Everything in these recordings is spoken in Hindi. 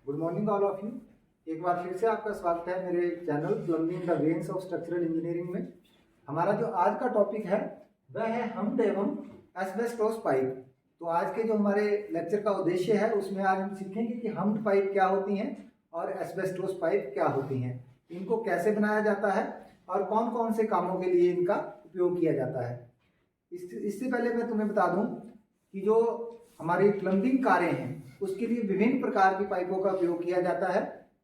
Good morning all of you. एक बार फिर से आपका स्वागत है मेरे channel plumbing the veins of structural engineering में। हमारा जो आज का टॉपिक है वह है हम्ड एवं एस्बेस्टोस पाइप। तो आज के जो हमारे लेक्चर का उद्देश्य है उसमें आज हम सीखेंगे कि हम्ड पाइप क्या होती हैं और एस्बेस्टोस पाइप क्या होती हैं, इनको कैसे बनाया जाता है और कौन कौन से कामों के लिए इनका उपयोग किया जाता है। इससे पहले मैं तुम्हें बता दूं कि जो हमारी प्लम्बिंग कारें हैं उसके लिए विभिन्न प्रकार की पाइपों का उपयोग किया जाता है,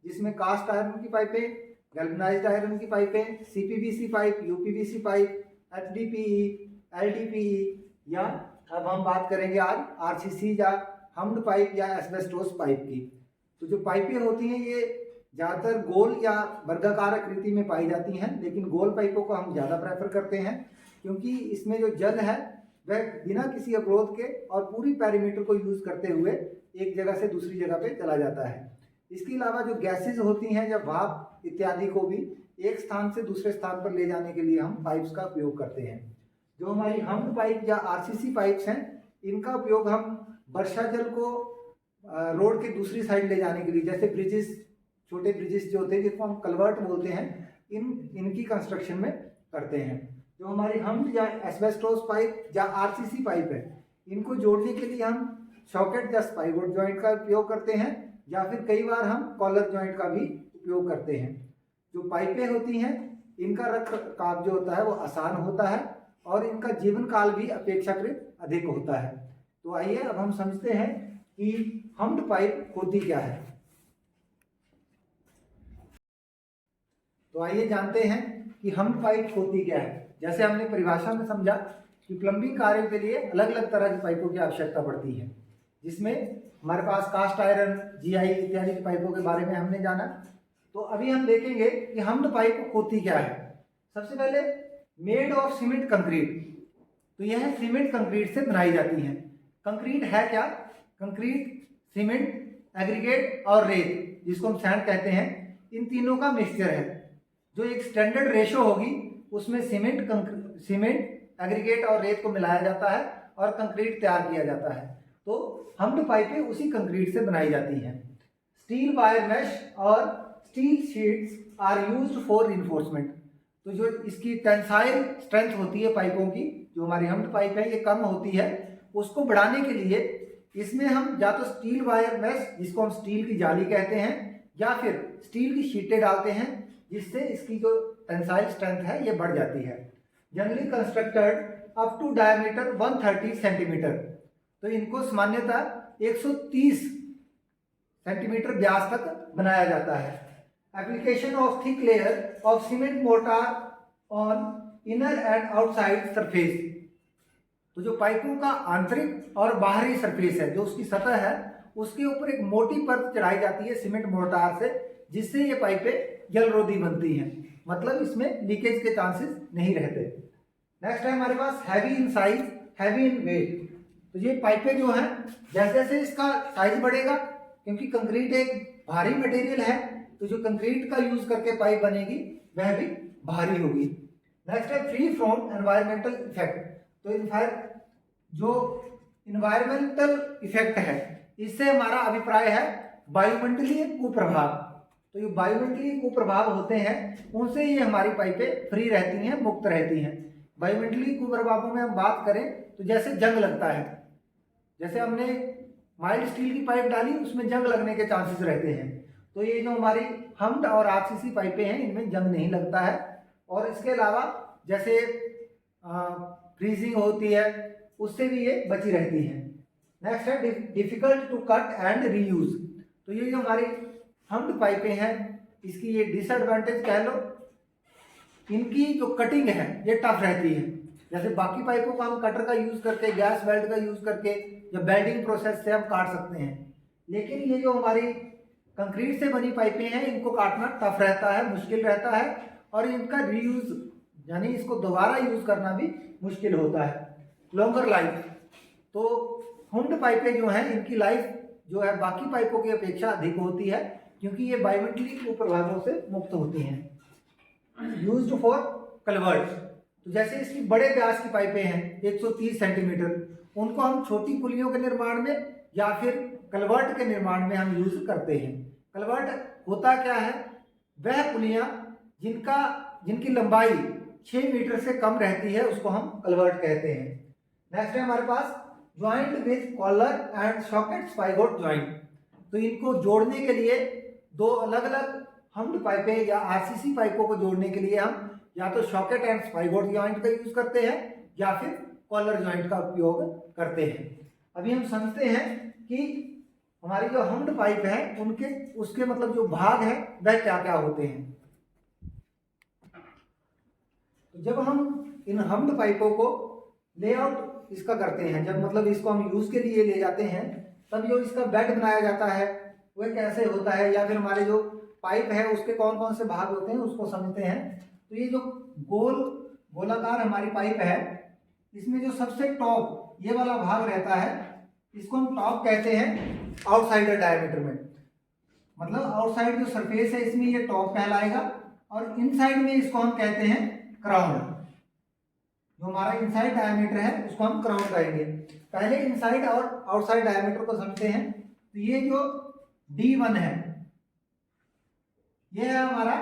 जिसमें कास्ट आयरन की पाइपें, गैल्वेनाइज्ड आयरन की पाइपें, CPVC pipe, UPVC pipe, HDPE, LDPE या अब हम बात करेंगे आज आरसीसी या हम्ड पाइप या एस्बेस्टोस पाइप की। तो जो पाइपें होती हैं ये ज़्यादातर गोल या वर्गाकार आकृति में पाई जाती हैं, लेकिन गोल पाइपों को हम ज़्यादा प्रेफर करते हैं क्योंकि इसमें जो जल है वह बिना किसी अवरोध के और पूरी पैरीमीटर को यूज़ करते हुए एक जगह से दूसरी जगह पे चला जाता है। इसके अलावा जो गैसेज होती हैं या भाप इत्यादि को भी एक स्थान से दूसरे स्थान पर ले जाने के लिए हम पाइप्स का उपयोग करते हैं। जो हमारी हम्ड पाइप या आरसीसी पाइप्स हैं इनका उपयोग हम वर्षा जल को रोड के दूसरी साइड ले जाने के लिए, जैसे ब्रिजेस, छोटे ब्रिजेस जो होते हैं जिसको हम कलवर्ट बोलते हैं, इनकी कंस्ट्रक्शन में करते हैं। जो हमारी हम्ड या एस्बेस्टोस पाइप या आरसीसी पाइप है इनको जोड़ने के लिए हम सॉकेट या स्पाइवोट जॉइंट का उपयोग करते हैं या फिर कई बार हम कॉलर जॉइंट का भी उपयोग करते हैं। जो पाइपें होती हैं इनका रखरखाव जो होता है वो आसान होता है और इनका जीवन काल भी अपेक्षाकृत अधिक होता है। तो आइए अब हम समझते हैं कि हम्ड पाइप होती क्या है। तो आइए जानते हैं कि हम्ड पाइप होती क्या है। जैसे हमने परिभाषा में समझा कि प्लम्बिंग कार्य के लिए अलग अलग तरह की पाइपों की आवश्यकता पड़ती है, जिसमें हमारे पास कास्ट आयरन, जीआई इत्यादि की पाइपों के बारे में हमने जाना। तो अभी हम देखेंगे कि हम्ड पाइप होती क्या है। सबसे पहले मेड ऑफ सीमेंट कंक्रीट। तो यह सीमेंट कंक्रीट से बनाई जाती है। कंक्रीट है क्या? कंक्रीट, सीमेंट, एग्रीगेट और रेत, जिसको हम सैंड कहते हैं, इन तीनों का मिक्सचर है। जो एक स्टैंडर्ड रेशो होगी उसमें सीमेंट, एग्रीगेट और रेत को मिलाया जाता है और कंक्रीट तैयार किया जाता है। तो हम्ड पाइपें उसी कंक्रीट से बनाई जाती हैं। स्टील वायर मेश और steel sheets are used for reinforcement. तो जो इसकी टेंसाइल स्ट्रेंथ होती है पाइपों की, जो हमारी हम्ड पाइप है ये कम होती है, उसको बढ़ाने के लिए इसमें हम या तो स्टील वायर मेश, जिसको हम स्टील की जाली कहते हैं, या फिर स्टील की शीटें डालते हैं, जिससे इसकी जो टेंसाइल स्ट्रेंथ है ये बढ़ जाती है। Generally constructed up to diameter 130 centimetre. तो इनको सामान्यतः 130 सेंटीमीटर व्यास तक बनाया जाता है। Application of thick layer of cement mortar on inner and outside surface. तो जो पाइपों का आंतरिक और बाहरी सरफेस है, जो उसकी सतह है, उसके ऊपर एक मोटी परत चढ़ाई जाती है सीमेंट मोर्टार से, जिससे ये पाइपें जलरोधी बनती हैं। मतलब इसमें लीकेज के चांसेस नहीं रहते। नेक्स्ट है हमारे पास heavy in size, heavy in weight. तो ये पाइपें जो हैं जैसे जैसे इसका साइज बढ़ेगा, क्योंकि कंक्रीट एक भारी मटेरियल है, तो जो कंक्रीट का यूज करके पाइप बनेगी वह भी भारी होगी। नेक्स्ट है फ्री फ्रॉम एनवायरमेंटल इफेक्ट। तो जो इन्वायरमेंटल इफेक्ट है इससे हमारा अभिप्राय है वायुमंडलीय कुप्रभाव। तो ये वायुमंडलीय कुप्रभाव होते हैं उनसे ये हमारी पाइपें फ्री रहती हैं, मुक्त रहती हैं। वायुमंडलीय कुप्रभावों में हम बात करें तो जैसे जंग लगता है, जैसे हमने माइल्ड स्टील की पाइप डाली उसमें जंग लगने के चांसेस रहते हैं। तो ये जो हमारी हम्ड और आरसीसी पाइपें हैं इनमें जंग नहीं लगता है। और इसके अलावा जैसे फ्रीजिंग होती है उससे भी ये बची रहती हैं। नेक्स्ट है difficult to cut and reuse. तो ये जो हमारी हम्ड पाइपें हैं इसकी ये डिसएडवांटेज कह लो, इनकी जो कटिंग है ये टफ रहती है। जैसे बाकी पाइपों का हम कटर का यूज करके, गैस बेल्ट का यूज करके या बेल्डिंग प्रोसेस से हम काट सकते हैं, लेकिन ये जो हमारी कंक्रीट से बनी पाइपें हैं इनको काटना टफ रहता है, मुश्किल रहता है, और इनका रीयूज यानी इसको दोबारा यूज करना भी मुश्किल होता है। Longer life. तो हम्ड पाइपें जो हैं इनकी लाइफ जो है बाकी पाइपों की अपेक्षा अधिक होती है, क्योंकि ये वायुमंडलीय कुप्रभावों से मुक्त होती हैं। Used for culvert. तो जैसे इसकी बड़े व्यास की पाइपें हैं 130 सेंटीमीटर, उनको हम छोटी पुलियों के निर्माण में या फिर कलवर्ट के निर्माण में हम यूज करते हैं। कलवर्ट होता क्या है, वह पुलियां जिनकी लंबाई 6 मीटर से कम रहती है उसको हम कलवर्ट कहते हैं। नेक्स्ट है हमारे पास joint with collar and socket spigot joint. तो इनको जोड़ने के लिए दो अलग अलग हम्ड पाइपें या आरसीसी पाइपों को जोड़ने के लिए हम या तो सॉकेट एंड स्पाइगोट ज्वाइंट का यूज करते हैं या फिर कॉलर ज्वाइंट का उपयोग करते हैं। अभी हम समझते हैं कि हमारी जो हम्ड पाइप है उसके मतलब जो भाग है वह क्या क्या होते हैं। तो जब हम इन हम्ड पाइपों को लेआउट इसका करते हैं, जब मतलब इसको हम यूज के लिए ले जाते हैं, तब जो इसका बेड बनाया जाता है वह कैसे होता है, या फिर हमारे जो पाइप है उसके कौन कौन से भाग होते हैं उसको समझते हैं। तो ये जो गोलाकार हमारी पाइप है, इसमें जो सबसे टॉप ये वाला भाग रहता है इसको हम टॉप कहते हैं आउटसाइडर डायमीटर में। मतलब आउटसाइड जो सरफेस है इसमें ये टॉप कहलाएगा और इनसाइड में इसको हम कहते हैं क्राउन। जो हमारा इनसाइड डायमीटर है उसको हम क्राउन कहेंगे। पहले इनसाइड और आउटसाइड डायमीटर को समझते हैं। तो ये जो D1 है ये है हमारा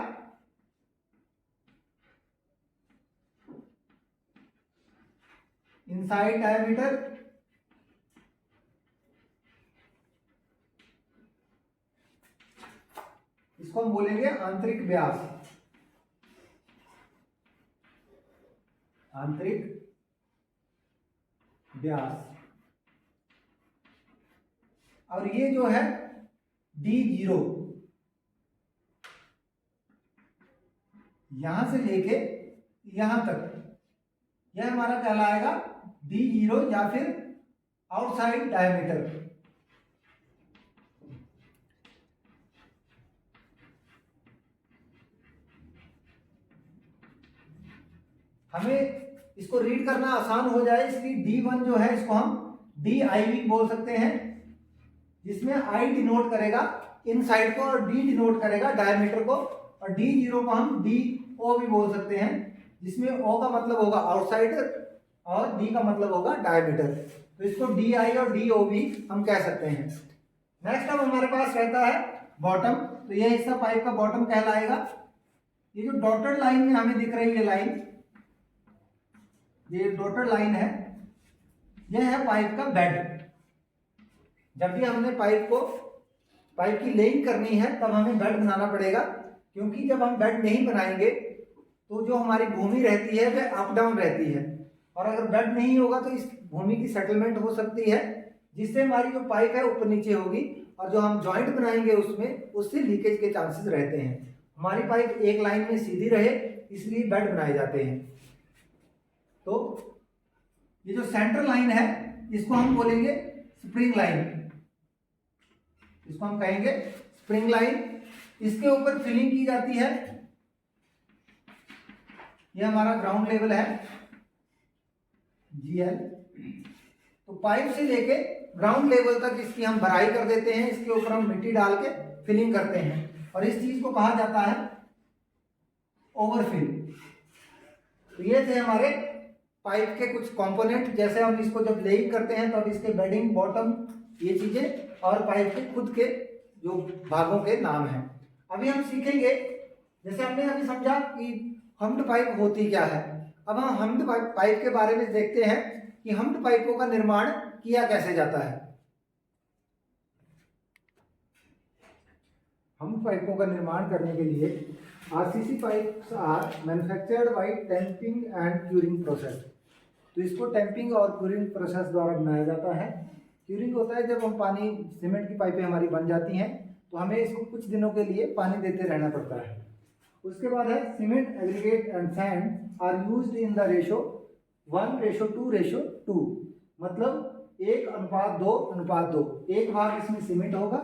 इनसाइड डायमीटर, इसको हम बोलेंगे आंतरिक व्यास। आंतरिक व्यास। और ये जो है D0 यहां से लेके यहां तक यह हमारा कहलाएगा D0 या फिर आउटसाइड डायमीटर। हमें इसको रीड करना आसान हो जाए इसलिए D1 जो है इसको हम DI भी बोल सकते हैं, जिसमें I डिनोट करेगा इनसाइड को और D डिनोट करेगा डायमीटर को, और D0 को हम DO भी बोल सकते हैं, जिसमें O का मतलब होगा आउटसाइड और D का मतलब होगा डायमीटर। तो इसको DI और DO भी हम कह सकते हैं। नेक्स्ट अब हमारे पास रहता है बॉटम। तो यह हिस्सा पाइप का बॉटम कहलाएगा। ये जो डॉटेड लाइन में हमें दिख रही है लाइन, ये डॉटेड लाइन है, यह है पाइप का बेड। जब भी हमने पाइप की लेइंग करनी है तब हमें बेड बनाना पड़ेगा, क्योंकि जब हम बेड नहीं बनाएंगे तो जो हमारी भूमि रहती है वह अप डाउन रहती है, और अगर बेड नहीं होगा तो इस भूमि की सेटलमेंट हो सकती है, जिससे हमारी जो पाइप है ऊपर नीचे होगी, और जो हम जॉइंट बनाएंगे उसमें उससे लीकेज के चांसेस रहते हैं। हमारी पाइप एक लाइन में सीधी रहे इसलिए बेड बनाए जाते हैं। तो ये जो सेंटर लाइन है इसको हम बोलेंगे स्प्रिंग लाइन, इसको हम कहेंगे स्प्रिंग लाइन। इसके ऊपर फिलिंग की जाती है। ये हमारा ग्राउंड लेवल है GL। तो पाइप से लेके ग्राउंड लेवल तक इसकी हम भराई कर देते हैं, इसके ऊपर हम मिट्टी डाल के फिलिंग करते हैं, और इस चीज को कहा जाता है ओवरफिल। तो ये थे हमारे पाइप के कुछ कंपोनेंट। जैसे हम इसको जब लेइंग करते हैं तब इसके बेडिंग, बॉटम, ये चीजें, और पाइप के खुद के जो भागों के नाम हैं। अभी हम सीखेंगे, जैसे हमने अभी समझा कि हम्ड पाइप होती क्या है, अब हम हम्ड पाइप के बारे में देखते हैं कि हम्ड पाइपों का निर्माण किया कैसे जाता है। हम्ड पाइपों का निर्माण करने के लिए RCC pipes are manufactured by tamping and curing process. तो इसको टैंपिंग और क्यूरिंग प्रोसेस द्वारा बनाया जाता है। क्यूरिंग होता है जब हम पानी, सीमेंट की पाइपें हमारी बन जाती हैं तो हमें इसको कुछ दिनों के लिए पानी देते रहना पड़ता है। उसके बाद है cement, aggregate and sand are used in the ratio 1:2:2। मतलब 1:2:2। एक भाग इसमें सीमेंट होगा,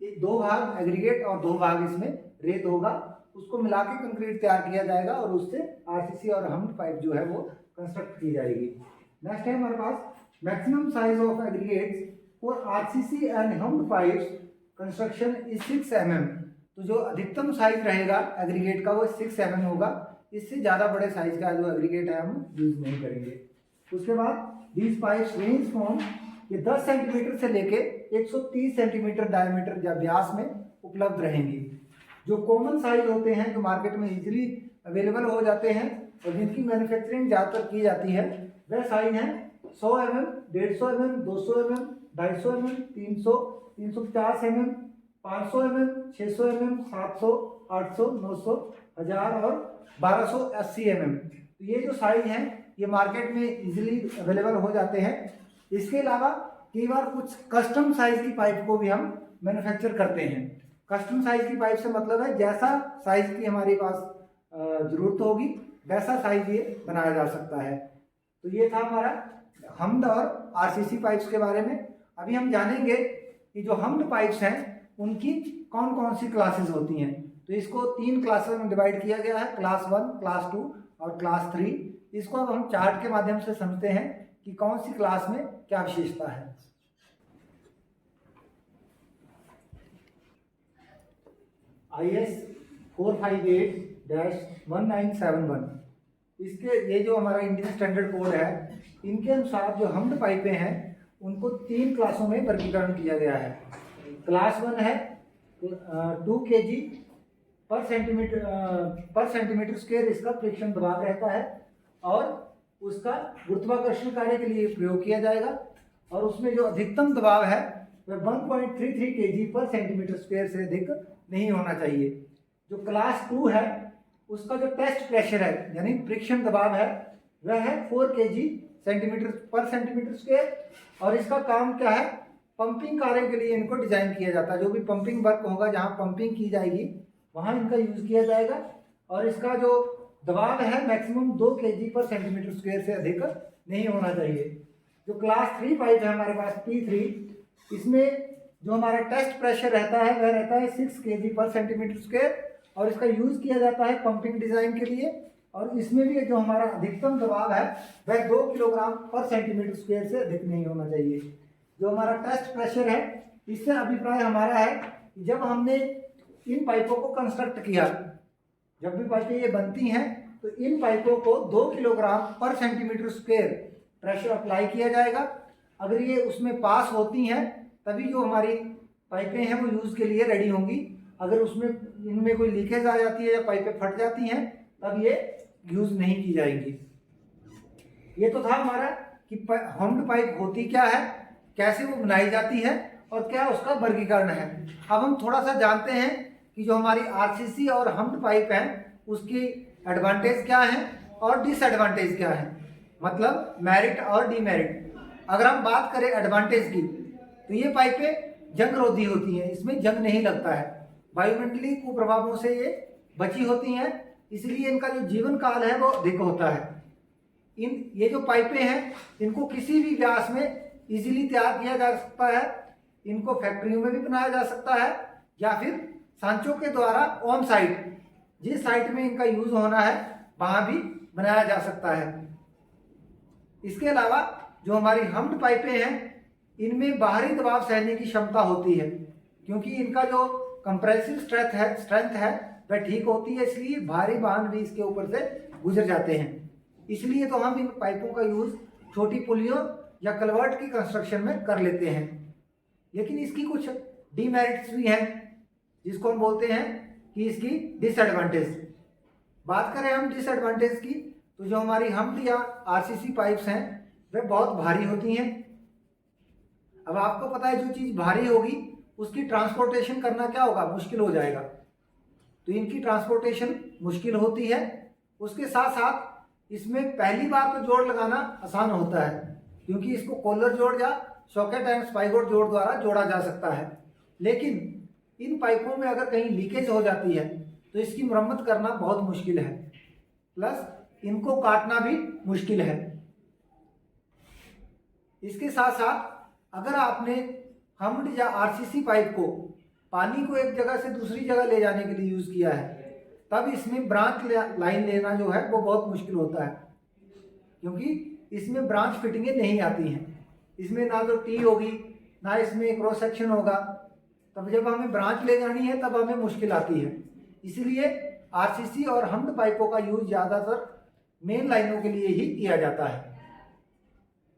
2 भाग एग्रीगेट और 2 भाग इसमें रेत होगा। उसको मिला के कंक्रीट तैयार किया जाएगा और उससे आरसीसी और हम्ड पाइप जो है वो कंस्ट्रक्ट की जाएगी। नेक्स्ट है हमारे पास maximum size of aggregates for RCC and hummed pipes construction is 6 mm। तो जो अधिकतम साइज रहेगा एग्रीगेट का वो 6 mm होगा। इससे ज़्यादा बड़े साइज का जो एग्रीगेट है हम यूज नहीं करेंगे। उसके बाद दीज पाइप्स रेंज फ्रॉम, ये 10 सेंटीमीटर से लेके 130 सेंटीमीटर डायमीटर या व्यास में उपलब्ध रहेंगी। जो कॉमन साइज होते हैं, जो मार्केट में इजीली अवेलेबल हो जाते हैं और जिनकी मैन्युफैक्चरिंग ज़्यादातर की जाती है, वह साइज हैं 100 mm, 150 mm, 200 mm, 250 mm, 300, 350 mm, 500 mm, 600 mm, 700, 800, 900, 1000 और 1280 mm। तो ये जो साइज हैं ये मार्केट में इजीली अवेलेबल हो जाते हैं। इसके अलावा कई बार कुछ कस्टम साइज की पाइप को भी हम मैन्युफैक्चर करते हैं। कस्टम साइज की पाइप से मतलब है जैसा साइज की हमारे पास ज़रूरत होगी वैसा साइज ये बनाया जा सकता है। तो ये था हमारा हमड और आरसीसी पाइप्स के बारे में। अभी हम जानेंगे कि जो हमड पाइप्स हैं उनकी कौन कौन सी क्लासेस होती हैं। तो इसको 3 क्लासेस में डिवाइड किया गया है, क्लास 1, क्लास 2 और क्लास 3। इसको अब हम चार्ट के माध्यम से समझते हैं कि कौन सी क्लास में क्या विशेषता है। IS 458-1971 इसके ये जो हमारा इंडियन स्टैंडर्ड कोड है, इनके अनुसार जो हमड पाइपें हैं उनको 3 क्लासों में वर्गीकरण किया गया है। क्लास 1 है 2 kg पर सेंटीमीटर स्क्वायर इसका फ्रिक्शन दबाव रहता है और उसका गुरुत्वाकर्षण कार्य के लिए प्रयोग किया जाएगा और उसमें जो अधिकतम दबाव है वह 1.33 kg पर सेंटीमीटर स्क्वायर से अधिक नहीं होना चाहिए। जो क्लास 2 है उसका जो टेस्ट प्रेशर है यानी फ्रिक्शन दबाव है वह है 4 kg पर सेंटीमीटर स्क्वायर और इसका काम क्या है, पंपिंग कार्य के लिए इनको डिजाइन किया जाता है। जो भी पंपिंग वर्क होगा, जहाँ पंपिंग की जाएगी वहाँ इनका यूज किया जाएगा और इसका जो दबाव है मैक्सिमम 2 kg पर सेंटीमीटर स्क्वायर से अधिक नहीं होना चाहिए। जो क्लास 3 पाइप है हमारे पास T3, इसमें जो हमारा टेस्ट प्रेशर रहता है वह रहता है 6 kg पर सेंटीमीटर स्क्वायर और इसका यूज किया जाता है पंपिंग डिजाइन के लिए और इसमें भी जो हमारा अधिकतम दबाव है वह 2 किलोग्राम पर सेंटीमीटर स्क्वायर से अधिक नहीं होना चाहिए। जो हमारा टेस्ट प्रेशर है, इससे अभिप्राय हमारा है कि जब हमने इन पाइपों को कंस्ट्रक्ट किया, जब भी पाइपें ये बनती हैं तो इन पाइपों को 2 किलोग्राम पर सेंटीमीटर स्क्वायर प्रेशर अप्लाई किया जाएगा। अगर ये उसमें पास होती हैं तभी जो हमारी पाइपें हैं वो यूज़ के लिए रेडी होंगी। अगर उसमें इनमें कोई लीकेज आ जाती है या पाइपें फट जाती हैं तब ये यूज़ नहीं की जाएंगी। ये तो था हमारा कि हमड पाइप होती क्या है, कैसे वो बनाई जाती है और क्या उसका वर्गीकरण है। अब हम थोड़ा सा जानते हैं कि जो हमारी आरसीसी और हमड पाइप है उसकी एडवांटेज क्या है और डिसएडवांटेज क्या है, मतलब मेरिट और डीमेरिट। अगर हम बात करें एडवांटेज की तो ये पाइपें जंग रोधी होती हैं, इसमें जंग नहीं लगता है, वायुमंडलीय कुप्रभावों से ये बची होती हैं, इसलिए इनका जो जीवन काल है वो अधिक होता है। ये जो पाइपें हैं इनको किसी भी व्यास में इजीली तैयार किया जा सकता है। इनको फैक्ट्रियों में भी बनाया जा सकता है या फिर सांचों के द्वारा ऑन साइट, जिस साइट में इनका यूज होना है वहां भी बनाया जा सकता है। इसके अलावा जो हमारी हमड पाइपें हैं इनमें बाहरी दबाव सहने की क्षमता होती है, क्योंकि इनका जो कंप्रेसिव स्ट्रेंथ है वह ठीक होती है, इसलिए भारी वाहन भी इसके ऊपर से गुजर जाते हैं। इसलिए तो हम इन पाइपों का यूज छोटी पुलियों या कलवर्ट की कंस्ट्रक्शन में कर लेते हैं। लेकिन इसकी कुछ डीमेरिट्स भी हैं जिसको हम बोलते हैं कि इसकी डिसएडवांटेज। बात करें हम डिसएडवांटेज की तो जो हमारी हमड या आरसीसी पाइप्स हैं वह बहुत भारी होती हैं। अब आपको पता है जो चीज़ भारी होगी उसकी ट्रांसपोर्टेशन करना क्या होगा, मुश्किल हो जाएगा। तो इनकी ट्रांसपोर्टेशन मुश्किल होती है। उसके साथ साथ इसमें पहली बार तो जोड़ लगाना आसान होता है, क्योंकि इसको कॉलर जोड़ या सॉकेट एंड स्पाइगोट जोड़ द्वारा जोड़ा जा सकता है। लेकिन इन पाइपों में अगर कहीं लीकेज हो जाती है तो इसकी मरम्मत करना बहुत मुश्किल है, प्लस इनको काटना भी मुश्किल है। इसके साथ साथ अगर आपने हमड या आरसीसी पाइप को पानी को एक जगह से दूसरी जगह ले जाने के लिए यूज़ किया है तब इसमें ब्रांच लाइन लेना जो है वो बहुत मुश्किल होता है, क्योंकि इसमें ब्रांच फिटिंगें नहीं आती हैं। इसमें ना तो टी होगी ना इसमें क्रॉस सेक्शन होगा, तब जब हमें ब्रांच ले जानी है तब हमें मुश्किल आती है। इसलिए आरसीसी और हमड पाइपों का यूज ज़्यादातर मेन लाइनों के लिए ही किया जाता है।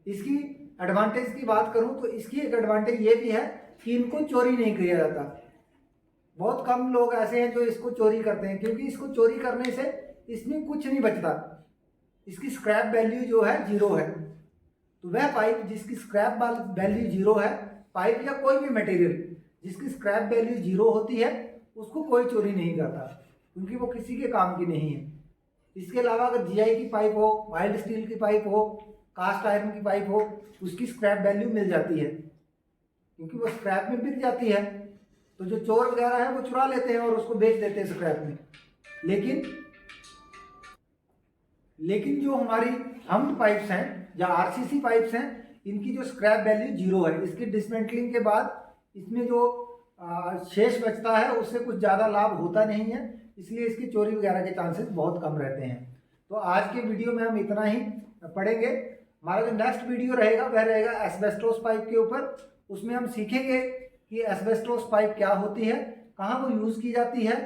इसकी एडवांटेज की बात करूं तो इसकी एक एडवांटेज ये भी है कि इनको चोरी नहीं किया जाता। बहुत कम लोग ऐसे हैं जो इसको चोरी करते हैं, क्योंकि इसको चोरी करने से इसमें कुछ नहीं बचता, इसकी स्क्रैप वैल्यू जो है 0 है। तो वह पाइप जिसकी स्क्रैप वैल्यू 0 है, पाइप या कोई भी मटेरियल जिसकी स्क्रैप वैल्यू 0 होती है, उसको कोई चोरी नहीं करता, क्योंकि वो किसी के काम की नहीं है। इसके अलावा अगर जीआई की पाइप हो, माइल्ड स्टील की पाइप हो, कास्ट आयरन की पाइप हो, उसकी स्क्रैप वैल्यू मिल जाती है, क्योंकि वो स्क्रैप में बिक जाती है। तो जो चोर वगैरह है वो चुरा लेते हैं और उसको बेच देते हैं स्क्रैप में। लेकिन जो हमारी हम्प्ड पाइप्स हैं या आरसीसी पाइप्स हैं, इनकी जो स्क्रैप वैल्यू 0 है। इसकी डिसमेंटलिंग के बाद इसमें जो शेष बचता है उससे कुछ ज़्यादा लाभ होता नहीं है, इसलिए इसकी चोरी वगैरह के चांसेस बहुत कम रहते हैं। तो आज के वीडियो में हम इतना ही पढ़ेंगे। हमारा जो नेक्स्ट वीडियो रहेगा वह रहेगा एस्बेस्टोस पाइप के ऊपर। उसमें हम सीखेंगे कि एस्बेस्टोस पाइप क्या होती है, कहाँ वो यूज़ की जाती है,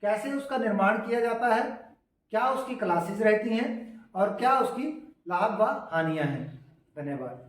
कैसे उसका निर्माण किया जाता है, क्या उसकी क्लासेस रहती हैं और क्या उसकी लाभ व हानियाँ हैं। धन्यवाद।